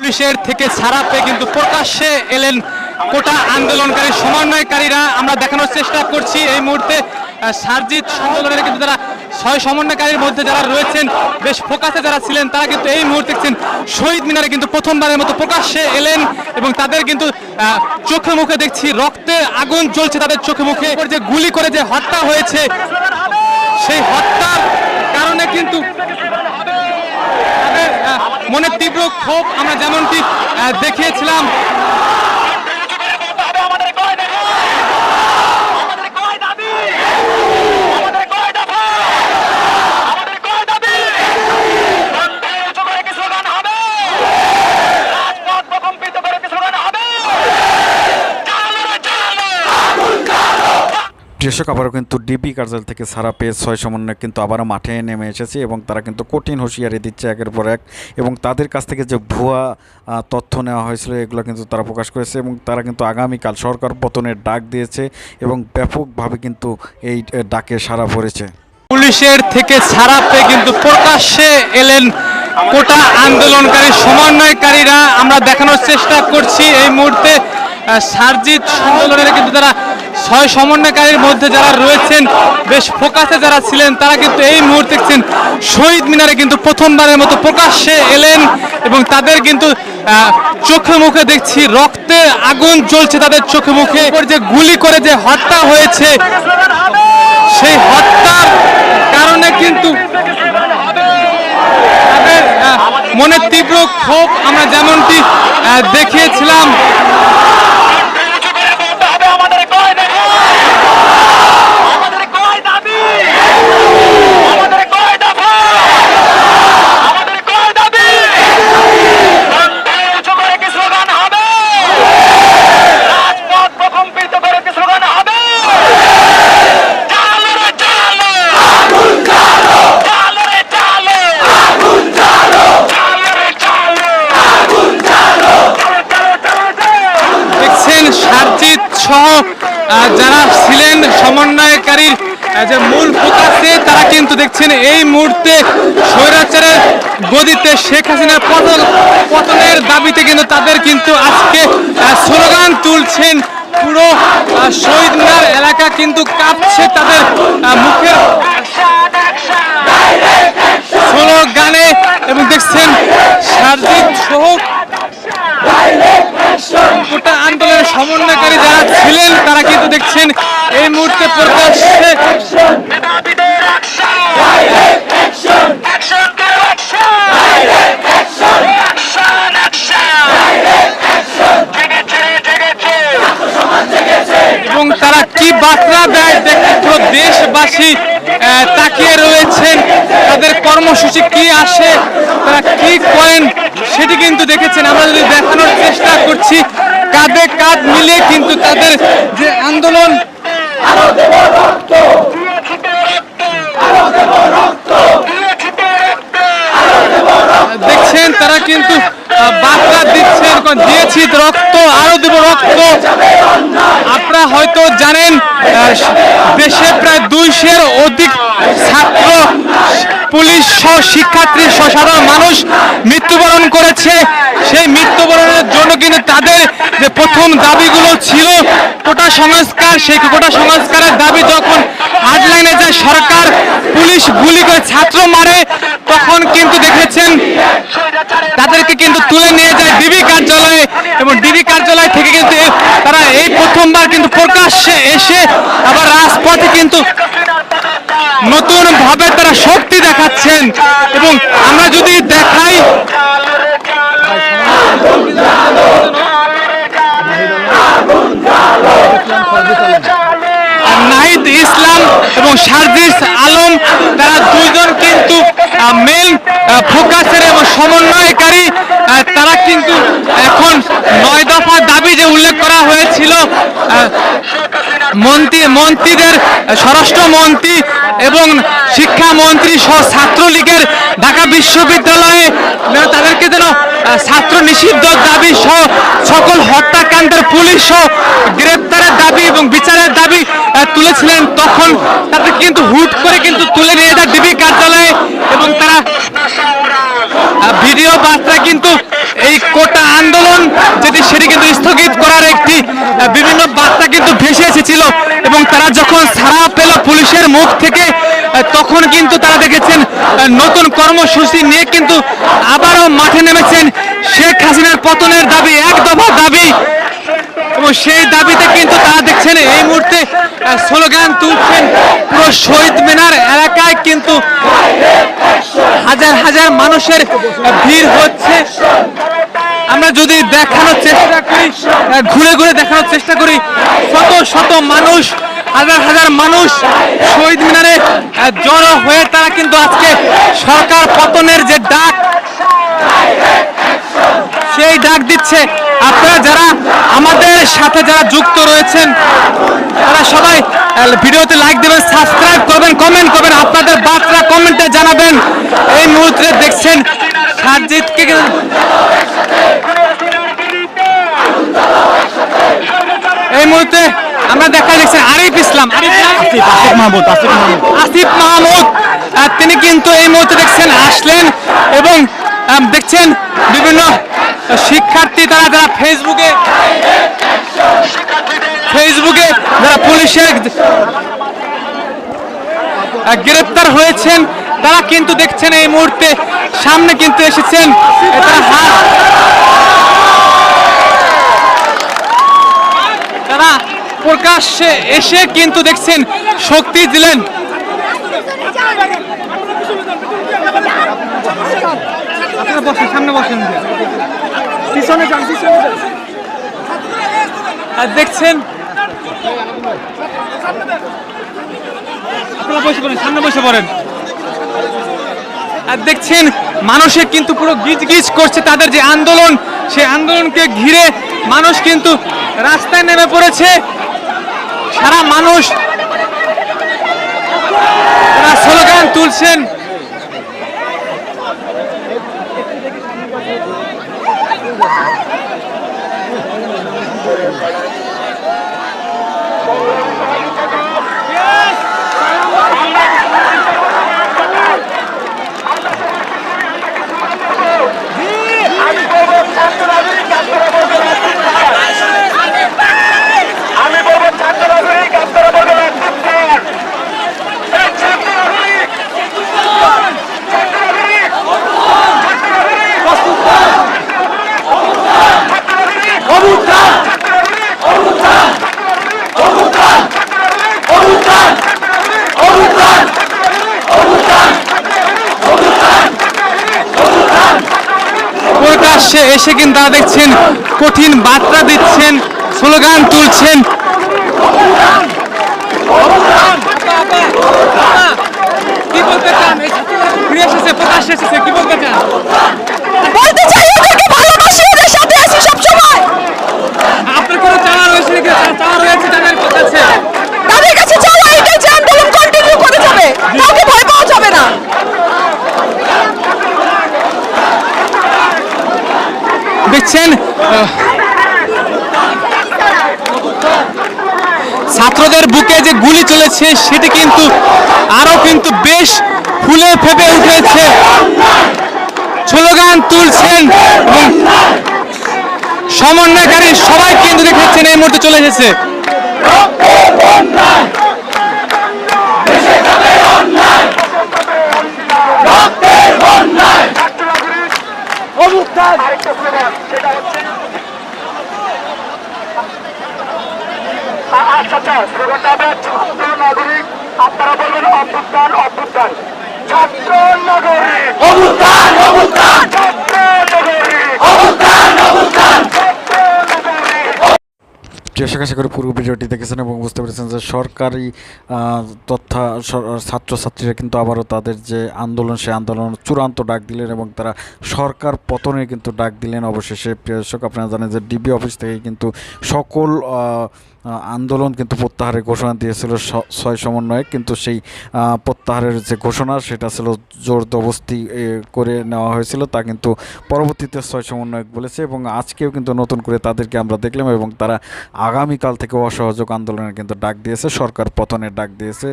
পুলিশের থেকে ছাড়া পেয়ে কিন্তু প্রকাশ্যে এলেন কোটা আন্দোলনকারী সমন্বয়কারীরা। আমরা দেখানোর চেষ্টা করছি এই মুহূর্তে সার্জিত আন্দোলনের কিন্তু যারা 6 সমন্বয়কারীর মধ্যে যারা রয়েছেন বেশ ফোকাসে যারা ছিলেন তারা কিন্তু এই মুহূর্তে দেখছেন শহীদ মিনারে কিন্তু প্রথমবারের মতো প্রকাশ্যে এলেন এবং তাদের কিন্তু চোখে মুখে দেখছি রক্তের আগুন জ্বলছে তাদের চোখে মুখে। যে গুলি করে যে হত্যা হয়েছে সেই হত্যার কারণে কিন্তু তাদের মনে তীব্র ক্ষোভ আমরা যেমনটি দেখিয়েছিলাম। কৃষক আবারও কিন্তু ডিবি কার্যালয় থেকে ছাড়া পেয়ে 6 সমন্বয় কিন্তু আবারও মাঠে নেমে এসেছে এবং তারা কিন্তু কঠিন হুঁশিয়ারি দিচ্ছে একের পর এক এবং তাদের কাছ থেকে যে ভুয়া তথ্য নেওয়া হয়েছিল এগুলো কিন্তু তারা প্রকাশ করেছে এবং তারা কিন্তু আগামীকাল সরকার পতনের ডাক দিয়েছে এবং ব্যাপকভাবে কিন্তু এই ডাকে সাড়া পড়েছে। পুলিশের থেকে ছাড়া পেয়ে কিন্তু প্রকাশ্যে এলেন কোটা আন্দোলনকারী সমন্বয়কারীরা। আমরা দেখানোর চেষ্টা করছি এই মুহূর্তে সার্জিত আন্দোলনের কিন্তু যারা 6 সমন্বয়কারীর মধ্যে যারা রয়েছেন বেশ ফোকাসে যারা ছিলেন তারা কিন্তু এই মুহূর্তে দেখছেন শহীদ মিনারে কিন্তু প্রথমবারের মতো প্রকাশ্যে এলেন এবং তাদের কিন্তু চোখে মুখে দেখছি রক্তের আগুন জ্বলছে তাদের চোখে মুখে। যে গুলি করে যে হত্যা হয়েছে সেই হত্যার কারণে কিন্তু তাদের মনে তীব্র ক্ষোভ আমরা যেমনটি দেখিয়েছিলাম। সার্জিত সহ যারা ছিলেন সমন্বয়কারীর যে মূল ফোকাসে তারা কিন্তু দেখছেন এই মুহূর্তে স্বৈরাচারের গদিতে শেখ হাসিনার পতনের দাবিতে কিন্তু তাদের কিন্তু আজকে স্লোগান তুলছেন। পুরো শহীদ মিনার এলাকা কিন্তু কাঁপছে তাদের মুখের স্লোগানে এবং দেখছেন সার্জিত সহ কোটা আন্দোলনের সমন্বয়কারী যারা ছিলেন তারা কিন্তু দেখছেন এই মুহূর্তে প্রকাশ্যে এবং তারা কি বার্তা দেয় দেখতে পুরো দেশবাসী তাকিয়ে রয়েছেন। তাদের কর্মসূচি কি আসে তারা কি করেন সেটি কিন্তু দেখেছেন। আমরা যদি দেখানোর চেষ্টা করছি কাঁধে কাঁধ মিলিয়ে কিন্তু তাদের যে আন্দোলন দেখছেন তারা কিন্তু বার্তা দিচ্ছেন দিয়েছি রক্ত আরো দেব রক্ত। আপনারা হয়তো জানেন দেশে প্রায় 200-এর অধিক ছাত্র পুলিশ সহ শিক্ষার্থী সহ সাধারণ মানুষ মৃত্যুবরণ করেছে। সেই মৃত্যুবরণের জন্য কিন্তু তাদের যে প্রথম দাবিগুলো ছিল কোটা সংস্কার, সেই কোটা সংস্কারের দাবি যখন হার্ডলাইনে যায় সরকার পুলিশ গুলি করে ছাত্র মারে তখন কিন্তু দেখেছেন তাদেরকে কিন্তু তুলে নিয়ে যায় ডিবি কার্যালয়ে এবং ডিবি কার্যালয় থেকে কিন্তু তারা এই প্রথমবার কিন্তু প্রকাশ্যে এসে আবার রাজপথে কিন্তু নতুন ভাবে তারা শক্তি দেখাচ্ছেন। এবং আমরা যদি দেখাই নাহিদ ইসলাম এবং সার্জিস আলম তারা দুইজন কিন্তু মেন ফোকাসের এবং সমন্বয়কারী। তারা কিন্তু এখন 9 দফা দাবি যে উল্লেখ করা হয়েছিল মন্ত্রীদের স্বরাষ্ট্রমন্ত্রী এবং শিক্ষামন্ত্রী সহ ছাত্রলীগের ঢাকা বিশ্ববিদ্যালয়ে তাদেরকে যেন ছাত্র নিষিদ্ধ দাবি সহ সকল হত্যাকাণ্ডের পুলিশ সহ গ্রেপ্তারের দাবি এবং বিচারের দাবি তুলেছিলেন। তখন তাদের কিন্তু হুট করে কিন্তু তুলে নিয়ে যায় ডিবি কার্যালয়ে এবং তারা ভিডিও বার্তা কিন্তু এই কোটা আন্দোলন সেটি কিন্তু স্থগিত করার একটি বিভিন্ন বার্তা কিন্তু ভেসে এসেছিল এবং তারা যখন ছাড়া পেল পুলিশের মুখ থেকে তখন কিন্তু তারা দেখেছেন নতুন কর্মসূচি নিয়ে কিন্তু আবারও মাঠে নেমেছেন। শেখ হাসিনার পতনের দাবি, এক দফা দাবি, এবং সেই দাবিতে কিন্তু তারা দেখছেন এই মুহূর্তে স্লোগান তুলছেন। পুরো শহীদ মিনার এলাকায় কিন্তু হাজার হাজার মানুষের ভিড় হচ্ছে। আমরা যদি দেখানোর চেষ্টা করি, ঘুরে ঘুরে দেখানোর চেষ্টা করি, শত শত মানুষ, হাজার হাজার মানুষ শহীদ মিনারে জড়ো হয়ে তারা কিন্তু আজকে সরকার পতনের যে ডাক, সেই ডাক দিচ্ছে। আপনারা যারা আমাদের সাথে যারা যুক্ত রয়েছেন তারা সবাই ভিডিওতে লাইক দেবেন, সাবস্ক্রাইব করবেন, কমেন্ট করবেন, আপনাদের বার্তা কমেন্টে জানাবেন। এই মুহূর্তে দেখছেন সাজিদকে এই মুহূর্তে আমরা দেখা দেখছেন আরিফ ইসলাম, আসিফ মাহমুদ, তিনি কিন্তু এই মুহূর্তে দেখছেন আসলেন এবং দেখছেন বিভিন্ন শিক্ষার্থী তারা যারা ফেসবুকে যারা পুলিশের গ্রেপ্তার হয়েছেন তারা কিন্তু দেখছেন এই মুহূর্তে সামনে কিন্তু এসেছেন। তারা প্রকাশ্যে এসে কিন্তু দেখছেন শক্তি দিলেন। সামনে বসেন, পিছনে যান, আর দেখছেন আপনারা বসে পড়েন, সামনে বসে পড়েন। আর দেখছেন মানুষে কিন্তু পুরো গিজ গিজ করছে, তাদের যে আন্দোলন সেই আন্দোলনকে ঘিরে মানুষ কিন্তু রাস্তায় নেমে পড়েছে। সারা মানুষ তারা স্লোগান তুলছেন। প্রকাশ্যে এসে কিন্তু তারা দেখছেন কঠিন বার্তা দিচ্ছেন, স্লোগান তুলছেন। কি বলতে চান? ফিরে এসেছে, প্রকাশ্যে এসেছে, কি বলতে চান? বলতে চাই ওদেরকে ভালোবাসি, ওদের সাথে আছি সব সময়। আপনার কোনো চাওয়া রয়েছে নাকি? চাওয়া রয়েছে তাদের কাছে? তাদের কাছে চাওয়া এটাই যে আন্দোলন কন্টিনিউ করে যাবে, কাউকে ভয় পাওয়া যাবে না। দেখছেন ছাত্রদের বুকে যে গুলি চলেছে সেটি কিন্তু আরো কিন্তু বেশ ফুলে ফেপে উঠেছে, স্লোগান তুলছেন এবং সমন্বয়কারী সবাই কিন্তু দেখেছেন এই মুহূর্তে চলে এসেছে। আপনারা বলবেন অভ্যুত্থান, অভ্যুত্থান, ছাত্র নাগরিক, অভ্যুত্থান, অভ্যুত্থান, ছাত্র নাগরিক, অভ্যুত্থান, অভ্যুত্থান, ছাত্র নাগরিক। আশা করি পুরো ভিডিওটি দেখেছেন এবং বুঝতে পেরেছেন যে সরকারি তথা ছাত্রছাত্রীরা কিন্তু আবারও তাদের যে আন্দোলন সেই আন্দোলন চূড়ান্ত ডাক দিলেন এবং তারা সরকার পতনে কিন্তু ডাক দিলেন। অবশেষে প্রিয় দর্শক, আপনারা জানেন যে ডিবি অফিস থেকে কিন্তু সকল আন্দোলন কিন্তু প্রত্যাহারের ঘোষণা দিয়েছিল 6 সমন্বয়ক, কিন্তু সেই প্রত্যাহারের যে ঘোষণা সেটা ছিল জোর জবরদস্তি করে নেওয়া হয়েছিল, তা কিন্তু পরবর্তীতে 6 সমন্বয়ক বলেছে এবং আজকেও কিন্তু নতুন করে তাদেরকে আমরা দেখলাম এবং তারা আগামীকাল থেকে অসহযোগ আন্দোলনের কিন্তু ডাক দিয়েছে, সরকার পতনের ডাক দিয়েছে।